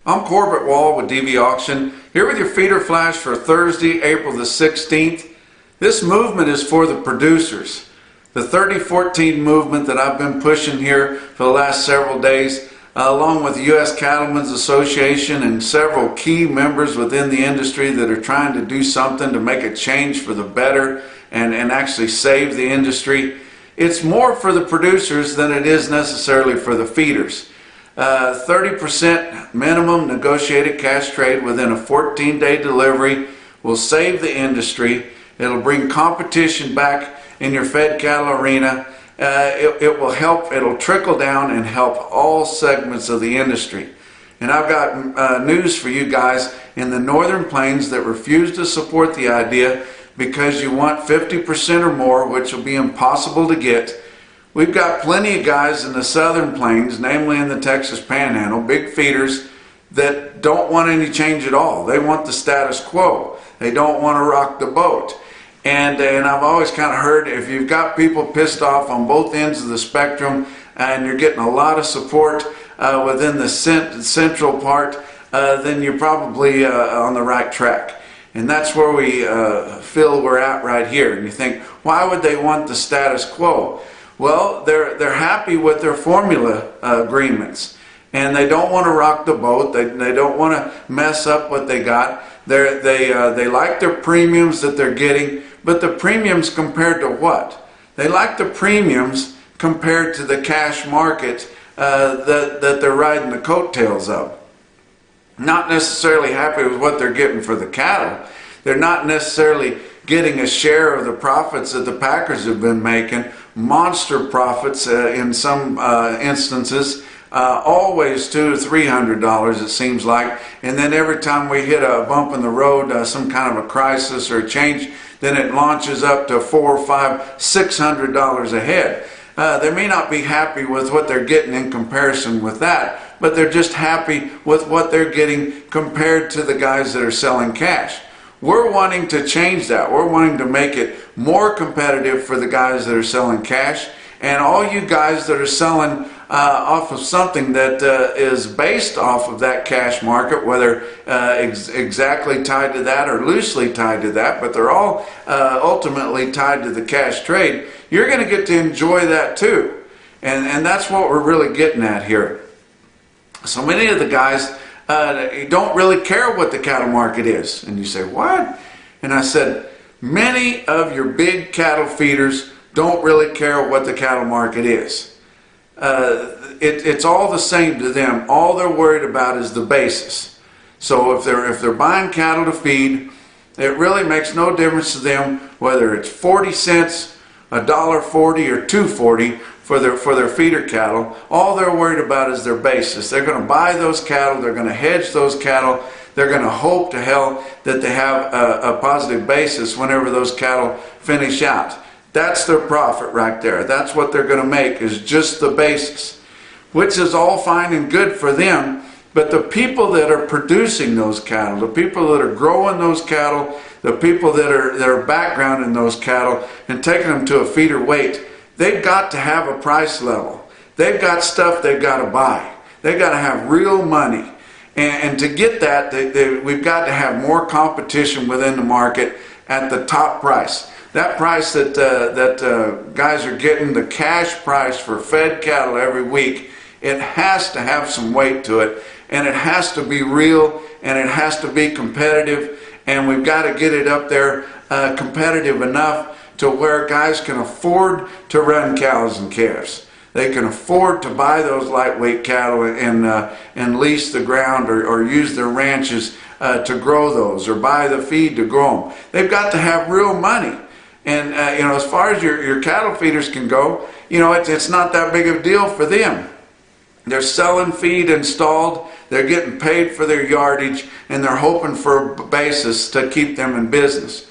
I'm Corbett Wall with DV Auction, here with your feeder flash for Thursday, April the 16th. This movement is for the producers. The 3014 movement that I've been pushing here for the last several days, along with the U.S. Cattlemen's Association and several key members within the industry that are trying to do something to make a change for the better and actually save the industry. It's more for the producers than it is necessarily for the feeders. 30% minimum negotiated cash trade within a 14-day delivery will save the industry. It'll bring competition back in your fed cattle arena. It will help, it'll trickle down and help all segments of the industry. And I've got news for you guys in the northern plains that refuse to support the idea because you want 50% or more, which will be impossible to get. We've got plenty of guys in the southern plains, namely in the Texas Panhandle, big feeders, that don't want any change at all. They want the status quo. They don't want to rock the boat. And I've always kind of heard, if you've got people pissed off on both ends of the spectrum and you're getting a lot of support within the central part, then you're probably on the right track. And that's where we feel we're at right here. And you think, why would they want the status quo? Well, they're happy with their formula agreements, and they don't want to rock the boat. They don't want to mess up what they got. They like their premiums that they're getting, but the premiums compared to what? They like the premiums compared to the cash market that they're riding the coattails of. Not necessarily happy with what they're getting for the cattle. They're not necessarily getting a share of the profits that the packers have been making, monster profits in some instances, always $200 to $300 it seems like, and then every time we hit a bump in the road, some kind of a crisis or a change, then it launches up to $400, $500, $600 a head. They may not be happy with what they're getting in comparison with that, but they're just happy with what they're getting compared to the guys that are selling cash. We're wanting to change that. We're wanting to make it more competitive for the guys that are selling cash, and all you guys that are selling off of something that is based off of that cash market, whether exactly tied to that or loosely tied to that, but they're all ultimately tied to the cash trade, you're going to get to enjoy that too. And that's what we're really getting at here. So many of the guys don't really care what the cattle market is. And you say, what? And I said, many of your big cattle feeders don't really care what the cattle market is. It's all the same to them. All they're worried about is the basis. So if they're buying cattle to feed, it really makes no difference to them whether it's 40 cents, $1.40 or $2.40 for their feeder cattle. All they're worried about is their basis. They're going to buy those cattle, they're going to hedge those cattle, they're going to hope to hell that they have a positive basis whenever those cattle finish out. That's their profit right there. That's what they're going to make, is just the basis, which is all fine and good for them. But the people that are producing those cattle, the people that are growing those cattle, the people that are backgrounding those cattle and taking them to a feeder weight, they've got to have a price level. They've got stuff they've got to buy. They've got to have real money. And to get that, we've got to have more competition within the market at the top price. That price that guys are getting, the cash price for fed cattle every week, it has to have some weight to it. And it has to be real, and it has to be competitive. And we've got to get it up there competitive enough to where guys can afford to run cows and calves. They can afford to buy those lightweight cattle and lease the ground or use their ranches to grow those, or buy the feed to grow them. They've got to have real money. And as far as your cattle feeders can go, it's not that big of a deal for them. They're selling feed installed, they're getting paid for their yardage, and they're hoping for a basis to keep them in business.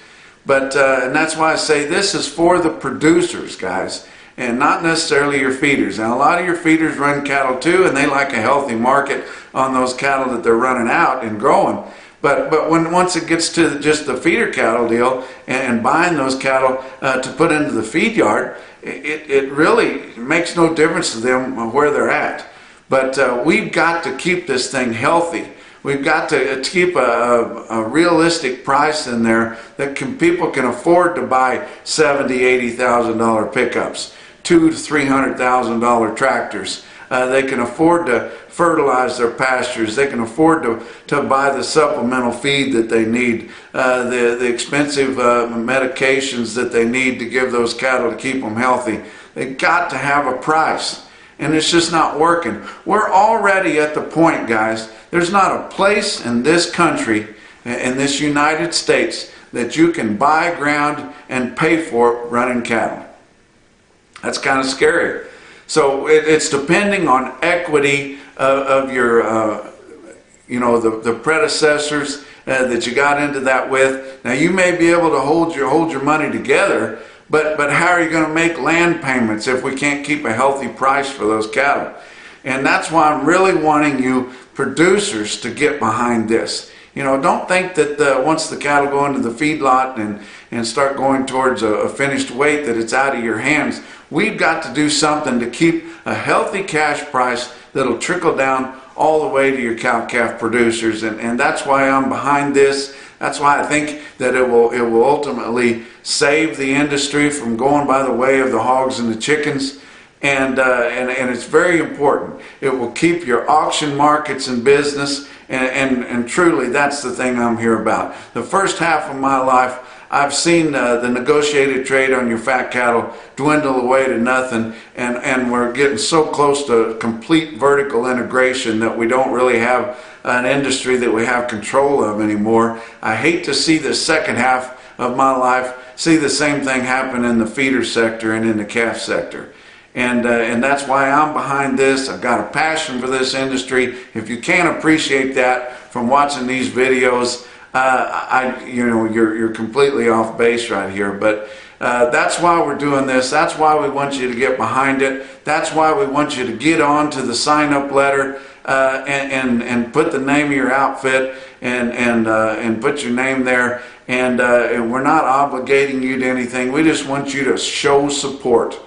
But and that's why I say this is for the producers, guys, and not necessarily your feeders. Now, a lot of your feeders run cattle too, and they like a healthy market on those cattle that they're running out and growing. But once it gets to just the feeder cattle deal and buying those cattle to put into the feed yard, it really makes no difference to them where they're at. But we've got to keep this thing healthy. We've got to keep a realistic price in there that people can afford to buy $70,000, $80,000 pickups, $200,000 to $300,000 tractors. They can afford to fertilize their pastures. They can afford to buy the supplemental feed that they need, the expensive medications that they need to give those cattle to keep them healthy. They've got to have a price, and it's just not working. We're already at the point, guys, there's not a place in this country, in this United States, that you can buy ground and pay for it running cattle. That's kind of scary. So it's depending on equity of your, the predecessors that you got into that with. Now you may be able to hold your money together, but how are you going to make land payments if we can't keep a healthy price for those cattle? And that's why I'm really wanting you producers to get behind this. Don't think that once the cattle go into the feedlot and start going towards a finished weight that it's out of your hands. We've got to do something to keep a healthy cash price that'll trickle down all the way to your cow-calf producers. And that's why I'm behind this. That's why I think that it will ultimately save the industry from going by the way of the hogs and the chickens. And it's very important. It will keep your auction markets in business. And truly, that's the thing I'm here about. The first half of my life, I've seen the negotiated trade on your fat cattle dwindle away to nothing, and we're getting so close to complete vertical integration that we don't really have an industry that we have control of anymore. I hate to see the second half of my life see the same thing happen in the feeder sector and in the calf sector. And that's why I'm behind this. I've got a passion for this industry. If you can't appreciate that from watching these videos, you're completely off base right here. But that's why we're doing this. That's why we want you to get behind it. That's why we want you to get on to the sign-up letter and put the name of your outfit and put your name there. And we're not obligating you to anything. We just want you to show support.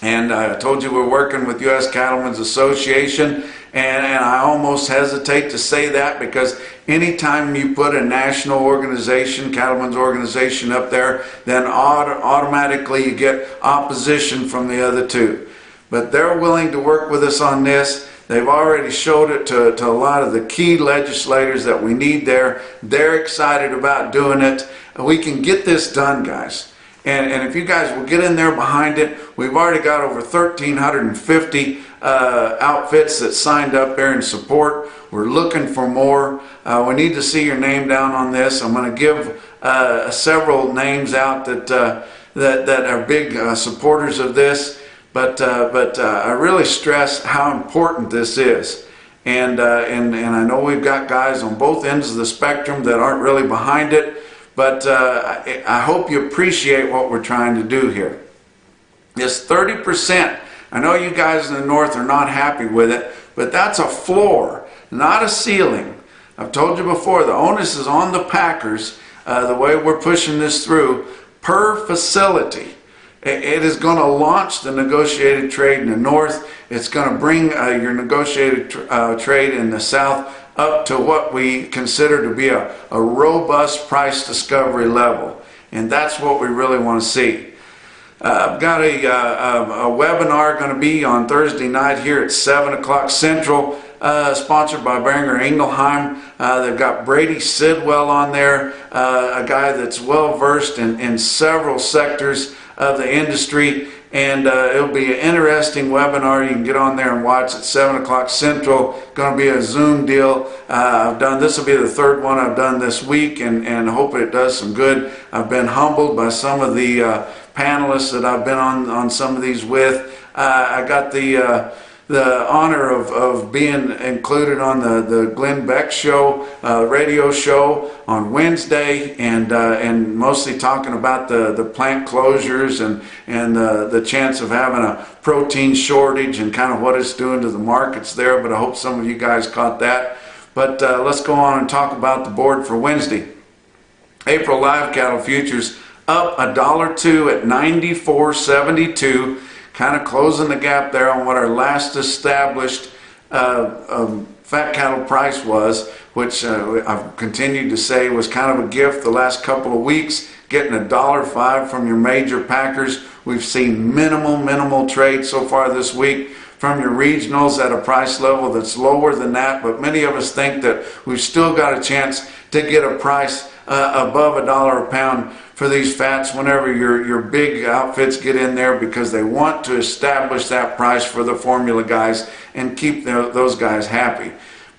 And I told you we're working with U.S. Cattlemen's Association, and I almost hesitate to say that because anytime you put a national organization, cattlemen's organization up there, then automatically you get opposition from the other two. But they're willing to work with us on this. They've already showed it to a lot of the key legislators that we need there. They're excited about doing it. We can get this done, guys. And if you guys will get in there behind it, we've already got over 1,350 outfits that signed up there in support. We're looking for more. We need to see your name down on this. I'm going to give several names out that are big supporters of this. But I really stress how important this is. And I know we've got guys on both ends of the spectrum that aren't really behind it. But I hope you appreciate what we're trying to do here. This 30%, I know you guys in the north are not happy with it, but that's a floor, not a ceiling. I've told you before, the onus is on the packers, the way we're pushing this through, per facility. It is going to launch the negotiated trade in the north. It's going to bring your negotiated trade in the south up to what we consider to be a robust price discovery level. And that's what we really want to see. I've got a webinar going to be on Thursday night here at 7 o'clock Central, sponsored by Beringer Ingelheim. They've got Brady Sidwell on there, a guy that's well versed in several sectors of the industry. And it'll be an interesting webinar. You can get on there and watch at 7 o'clock Central. Going to be a Zoom deal. This will be the third one I've done this week, and hope it does some good. I've been humbled by some of the panelists that I've been on some of these with. I got the honor of being included on the Glenn Beck show, radio show on Wednesday, and mostly talking about the plant closures and the chance of having a protein shortage and kind of what it's doing to the markets there. But I hope some of you guys caught that. But let's go on and talk about the board for Wednesday. April live cattle futures up $1.02 at 94.72. Kind of closing the gap there on what our last established fat fat cattle price was, which I've continued to say was kind of a gift the last couple of weeks, getting $1.05 from your major packers. We've seen minimal trade so far this week from your regionals at a price level that's lower than that, but many of us think that we've still got a chance to get a price above $1 a pound for these fats whenever your big outfits get in there, because they want to establish that price for the formula guys and keep those guys happy.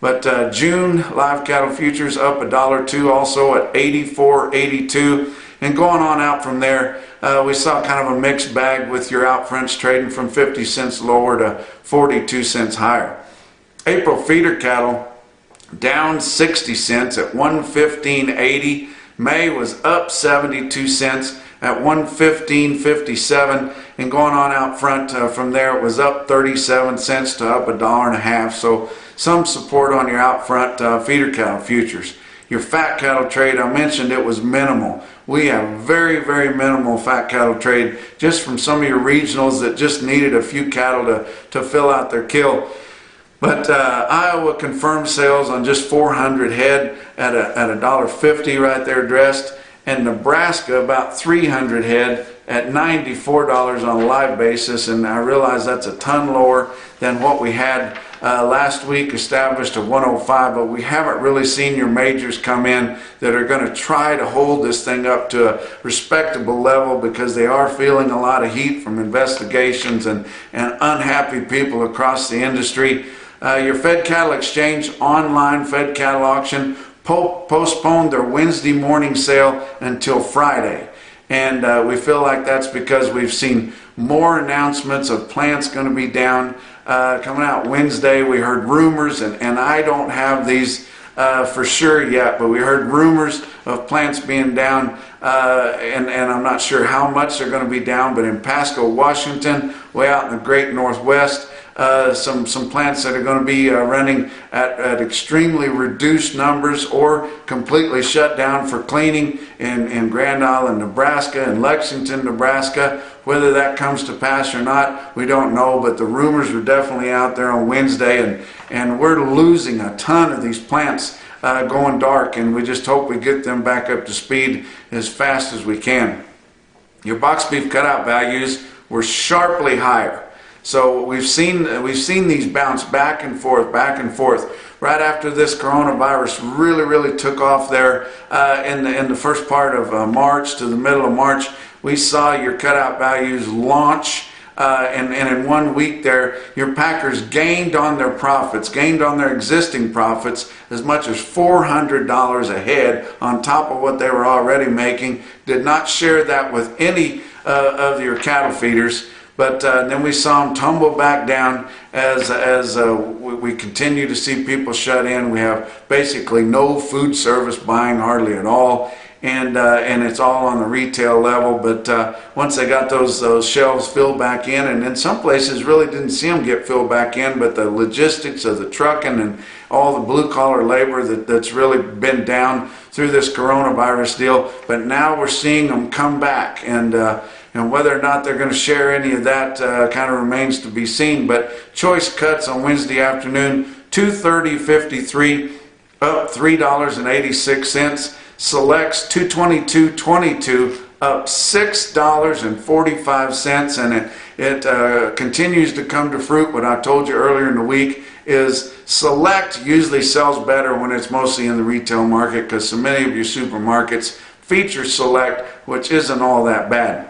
But June live cattle futures up $1.02, also at 84.82, and going on out from there, we saw kind of a mixed bag with your out fronts trading from 50 cents lower to 42 cents higher. April feeder cattle down 60 cents at 115.80. May was up 72 cents at 115.57, and going on out front from there, it was up 37 cents to up $1.50. So some support on your out front feeder cattle futures. Your fat cattle trade, I mentioned it was minimal. We have very minimal fat cattle trade just from some of your regionals that just needed a few cattle to fill out their kill. But Iowa confirmed sales on just 400 head at $1.50 right there dressed, and Nebraska about 300 head at $94 on a live basis, and I realize that's a ton lower than what we had last week, established at 105, but we haven't really seen your majors come in that are going to try to hold this thing up to a respectable level, because they are feeling a lot of heat from investigations and unhappy people across the industry. Your Fed Cattle Exchange online Fed cattle auction postponed their Wednesday morning sale until Friday. And we feel like that's because we've seen more announcements of plants going to be down coming out Wednesday. We heard rumors, and I don't have these for sure yet, but we heard rumors of plants being down, and I'm not sure how much they're going to be down, but in Pasco, Washington, way out in the great Northwest, some plants that are going to be running at extremely reduced numbers or completely shut down for cleaning in Grand Island, Nebraska, and Lexington, Nebraska. Whether that comes to pass or not, we don't know, but the rumors are definitely out there on Wednesday, and we're losing a ton of these plants going dark, and we just hope we get them back up to speed as fast as we can. Your box beef cutout values were sharply higher. So we've seen these bounce back and forth. Right after this coronavirus really took off there in the first part of March to the middle of March, we saw your cutout values launch, and in 1 week there, your packers gained on their profits, gained on their existing profits as much as $400 a head on top of what they were already making. Did not share that with any of your cattle feeders. But then we saw them tumble back down as we continue to see people shut in. We have basically no food service buying hardly at all, and it's all on the retail level. But once they got those shelves filled back in, and in some places really didn't see them get filled back in, but the logistics of the trucking and all the blue collar labor that's really been down through this coronavirus deal. But now we're seeing them come back, and whether or not they're going to share any of that kind of remains to be seen. But choice cuts on Wednesday afternoon, $230.53, up $3.86. Selects $222.22, up $6.45, and it continues to come to fruit. What I told you earlier in the week is Select usually sells better when it's mostly in the retail market, because so many of your supermarkets feature Select, which isn't all that bad.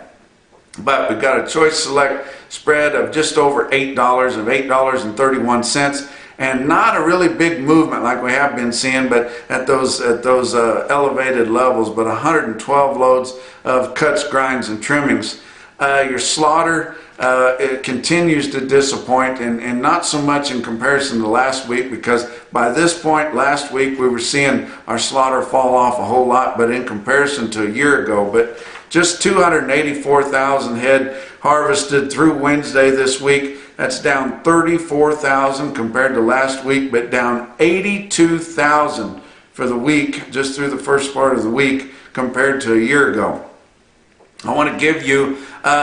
But we've got a choice select spread of just over $8, of $8.31, and not a really big movement like we have been seeing, but at those elevated levels. But 112 loads of cuts, grinds, and trimmings. Your slaughter, it continues to disappoint, and not so much in comparison to last week, because by this point last week we were seeing our slaughter fall off a whole lot, but in comparison to a year ago. But just 284,000 head harvested through Wednesday this week. That's down 34,000 compared to last week, but down 82,000 for the week, just through the first part of the week compared to a year ago. I want to give you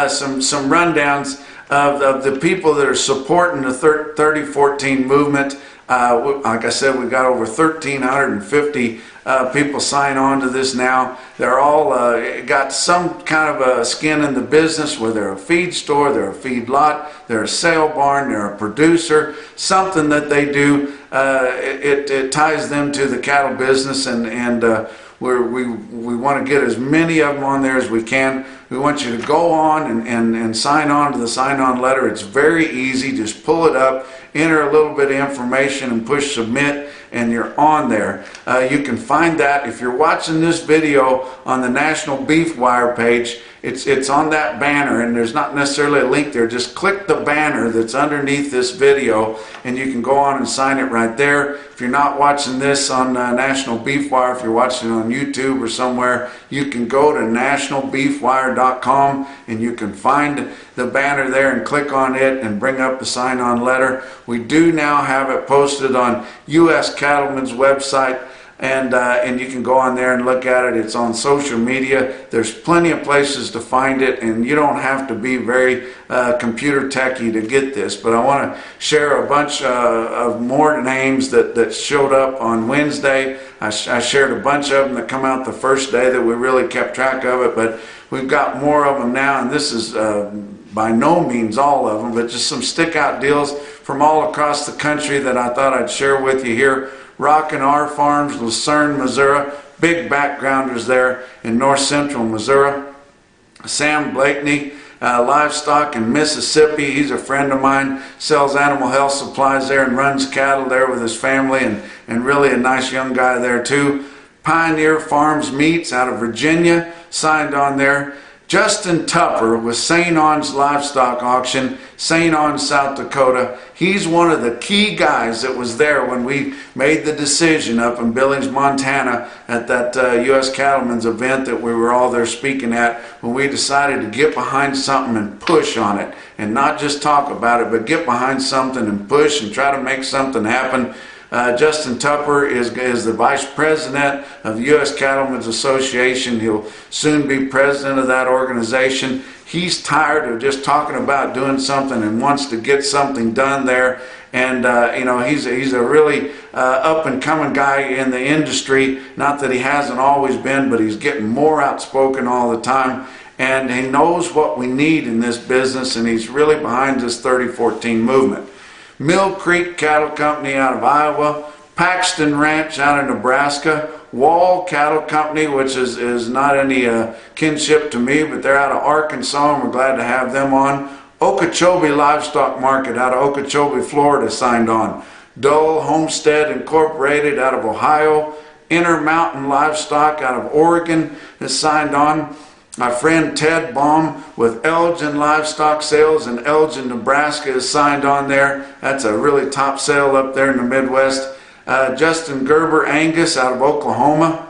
some rundowns of the people that are supporting the 3014 movement. Like I said, we've got over 1,350 people sign on to this now. They're all got some kind of a skin in the business, where they're a feed store, they're a feed lot, they're a sale barn, they're a producer, something that they do. It ties them to the cattle business, and we want to get as many of them on there as we can. We want you to go on and sign on to the sign-on letter. It's very easy. Just pull it up, enter a little bit of information, and push submit, and you're on there. You can find that if you're watching this video on the National Beef Wire page. It's on that banner, and there's not necessarily a link there. Just click the banner that's underneath this video, and you can go on and sign it right there. If you're not watching this on National Beef Wire, if you're watching it on YouTube or somewhere, you can go to nationalbeefwire.com, and you can find the banner there and click on it and bring up the sign-on letter. We do now have it posted on U.S. Cattlemen's website, and you can go on there and look at it. It's on social media. There's plenty of places to find it, and you don't have to be very computer techy to get this. But I want to share a bunch of more names that showed up on Wednesday. I shared a bunch of them that come out the first day that we really kept track of it, but we've got more of them now, and this is by no means all of them, but just some stick out deals from all across the country that I thought I'd share with you here. Rockin' R Farms, Lucerne, Missouri, big backgrounders there in north central Missouri. Sam Blakeney, livestock in Mississippi. He's a friend of mine, sells animal health supplies there and runs cattle there with his family, and really a nice young guy there too. Pioneer Farms Meats out of Virginia, signed on there. Justin Tupper with St. On's Livestock Auction, St. On's, South Dakota. He's one of the key guys that was there when we made the decision up in Billings, Montana at that U.S. Cattlemen's event that we were all there speaking at, when we decided to get behind something and push on it, and not just talk about it, but get behind something and push and try to make something happen. Justin Tupper is the Vice President of the U.S. Cattlemen's Association. He'll soon be President of that organization. He's tired of just talking about doing something and wants to get something done there. And he's a really up and coming guy in the industry. Not that he hasn't always been, but he's getting more outspoken all the time. And he knows what we need in this business, and he's really behind this 3014 movement. Mill Creek Cattle Company out of Iowa, Paxton Ranch out of Nebraska, Wall Cattle Company, which is not any kinship to me, but they're out of Arkansas, and we're glad to have them on. Okeechobee Livestock Market out of Okeechobee, Florida, signed on. Dole Homestead Incorporated out of Ohio, Intermountain Livestock out of Oregon is signed on. My friend Ted Baum with Elgin Livestock Sales in Elgin, Nebraska is signed on there. That's a really top sale up there in the Midwest. Justin Gerber Angus out of Oklahoma.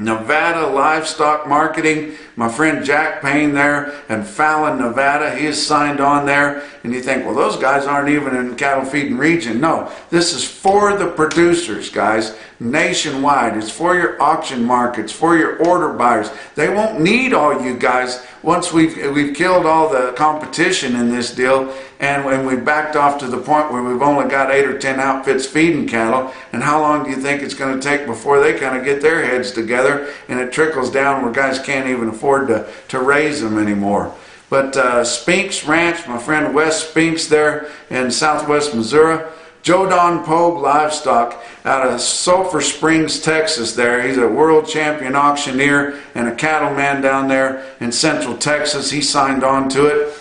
Nevada Livestock Marketing, my friend Jack Payne there in Fallon, Nevada, he is signed on there. And you think, well, those guys aren't even in the cattle feeding region. No, this is for the producers, guys, nationwide. It's for your auction markets, for your order buyers. They won't need all you guys once we've killed all the competition in this deal, and when we backed off to the point where we've only got 8 or 10 outfits feeding cattle. And how long do you think it's going to take before they kind of get their heads together and it trickles down where guys can't even afford to raise them anymore? But Spinks Ranch, my friend Wes Spinks there in southwest Missouri. Joe Don Pogue Livestock out of Sulphur Springs, Texas there. He's a world champion auctioneer and a cattleman down there in central Texas. He signed on to it.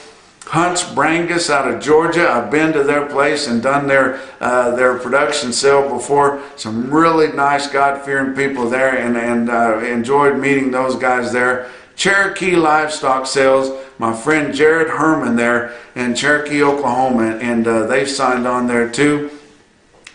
Hunts Brangus out of Georgia. I've been to their place and done their production sale before. Some really nice God-fearing people there, and enjoyed meeting those guys there. Cherokee Livestock Sales, my friend Jared Herman there in Cherokee, Oklahoma, and they've signed on there too.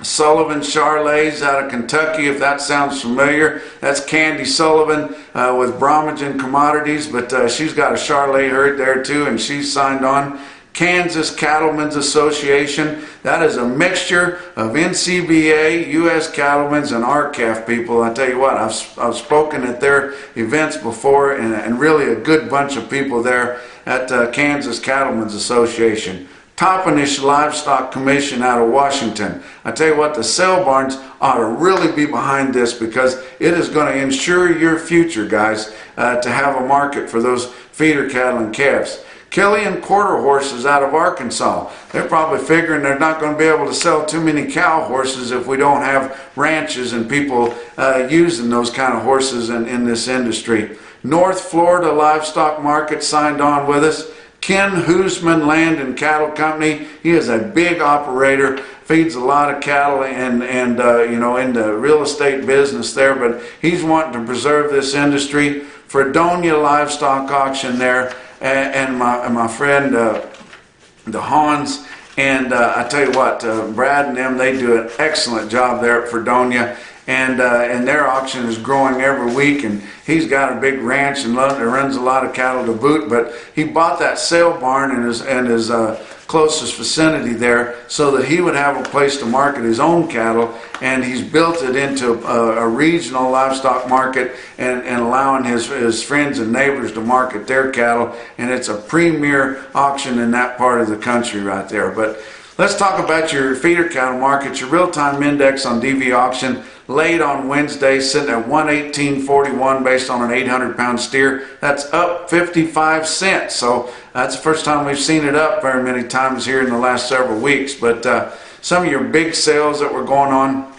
Sullivan Charlets out of Kentucky, if that sounds familiar. That's Candy Sullivan with Brahmagen Commodities, but she's got a Charlet herd there too, and she's signed on. Kansas Cattlemen's Association, that is a mixture of NCBA, U.S. Cattlemen's, and RCAF people. I tell you what, I've spoken at their events before, and really a good bunch of people there. at Kansas Cattlemen's Association. Toppenish Livestock Commission out of Washington. I tell you what, the sale barns ought to really be behind this, because it is going to ensure your future, guys, to have a market for those feeder cattle and calves. Killian Quarter Horses out of Arkansas. They're probably figuring they're not going to be able to sell too many cow horses if we don't have ranches and people using those kind of horses in this industry. North Florida Livestock Market signed on with us. Ken Hoosman Land and Cattle Company. He is a big operator, feeds a lot of cattle and you know, in the real estate business there, but he's wanting to preserve this industry. Fredonia Livestock Auction there, and my friend the Hans, and I tell you what, Brad and them, they do an excellent job there at Fredonia, and their auction is growing every week, and he's got a big ranch and runs a lot of cattle to boot, but he bought that sale barn in his closest vicinity there so that he would have a place to market his own cattle, and he's built it into a regional livestock market and allowing his friends and neighbors to market their cattle, and it's a premier auction in that part of the country right there. But let's talk about your feeder cattle market. Your real-time index on DV auction laid on Wednesday, sitting at 118.41 based on an 800-pound steer. That's up 55 cents. So that's the first time we've seen it up very many times here in the last several weeks. But some of your big sales that were going on.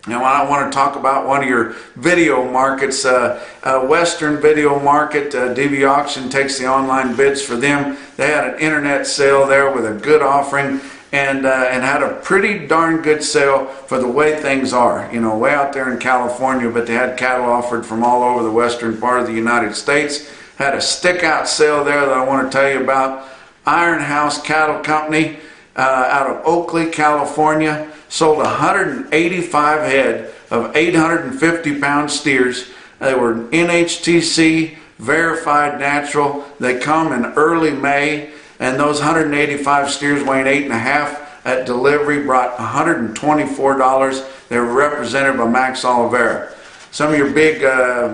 Now, I want to talk about one of your video markets, Western Video Market. DV Auction takes the online bids for them. They had an internet sale there with a good offering, and had a pretty darn good sale for the way things are. You know, way out there in California, but they had cattle offered from all over the western part of the United States. Had a stick-out sale there that I want to tell you about. Iron House Cattle Company out of Oakley, California, sold 185 head of 850-pound steers. They were NHTC verified natural. They come in early May, and those 185 steers weighing 8.5 at delivery brought $124. They were represented by Max Oliveira. Some of your big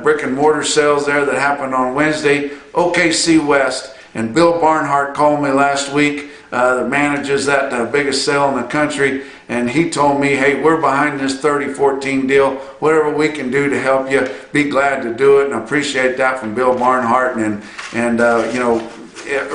brick and mortar sales there that happened on Wednesday, OKC West, and Bill Barnhart called me last week, that manages that biggest sale in the country, and he told me, hey, we're behind this 30-14 deal. Whatever we can do to help you, be glad to do it, and I appreciate that from Bill Barnhart, and you know,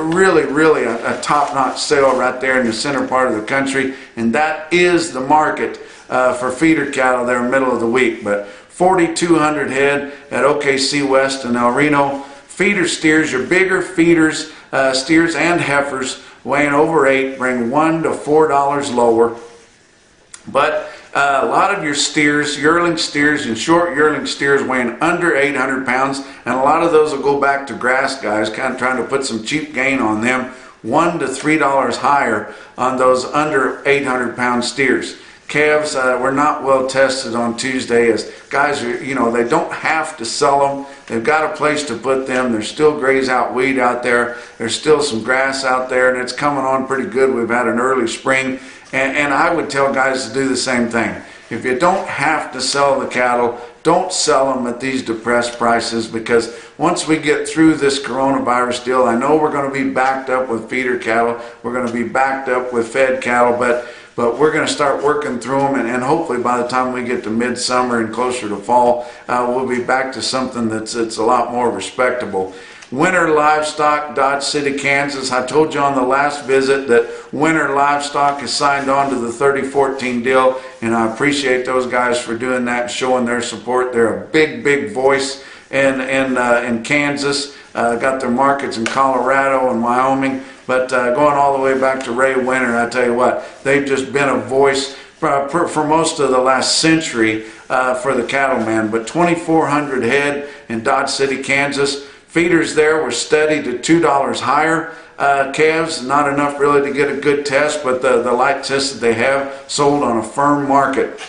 really a top-notch sale right there in the center part of the country, and that is the market for feeder cattle there in the middle of the week. But 4,200 head at OKC West and El Reno. Feeder steers, your bigger feeders, steers and heifers weighing over 8, bring $1 to $4 lower. But a lot of your steers, yearling steers and short yearling steers weighing under 800 pounds, and a lot of those will go back to grass guys, kind of trying to put some cheap gain on them, $1 to $3 higher on those under 800-pound steers. Calves were not well tested on Tuesday, as guys, you know, they don't have to sell them. They've got a place to put them. There's still graze out weed out there. There's still some grass out there, and it's coming on pretty good. We've had an early spring. And I would tell guys to do the same thing. If you don't have to sell the cattle, don't sell them at these depressed prices, because once we get through this coronavirus deal, I know we're going to be backed up with feeder cattle. We're going to be backed up with fed cattle, but we're going to start working through them, and hopefully by the time we get to midsummer and closer to fall, we'll be back to something that's a lot more respectable. Winter Livestock, Dodge City, Kansas. I told you on the last visit that Winter Livestock has signed on to the 30-14 deal, and I appreciate those guys for doing that and showing their support. They're a big voice in Kansas. Got their markets in Colorado and Wyoming, but going all the way back to Ray Winter, I tell you what, they've just been a voice for most of the last century for the cattleman. But 2,400 head in Dodge City, Kansas. Feeders there were steady to $2 higher. Calves, not enough really to get a good test, but the light test that they have sold on a firm market.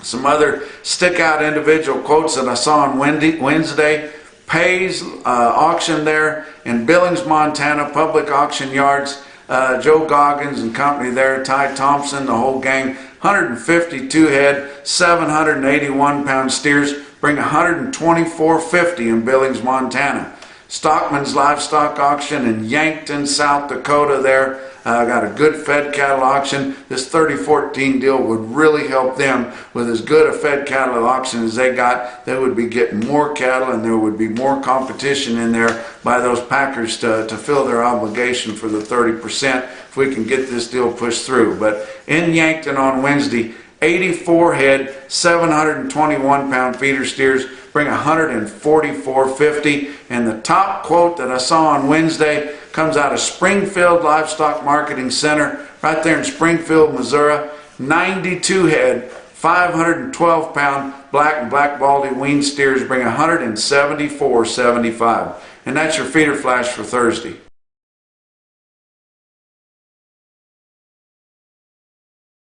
Some other stick-out individual quotes that I saw on Wednesday. Pay's auction there in Billings, Montana, public auction yards. Joe Goggins and company there, Ty Thompson, the whole gang, 152 head, 781-pound steers, bring $124.50 in Billings, Montana. Stockman's Livestock Auction in Yankton, South Dakota there. Got a good fed cattle auction. This 3014 deal would really help them with as good a fed cattle auction as they got. They would be getting more cattle, and there would be more competition in there by those packers to fill their obligation for the 30% if we can get this deal pushed through. But in Yankton on Wednesday, 84 head, 721 pound feeder steers bring $144.50, and the top quote that I saw on Wednesday comes out of Springfield Livestock Marketing Center right there in Springfield, Missouri. 92 head, 512 pound black and black baldy wean steers bring $174.75, and that's your feeder flash for Thursday.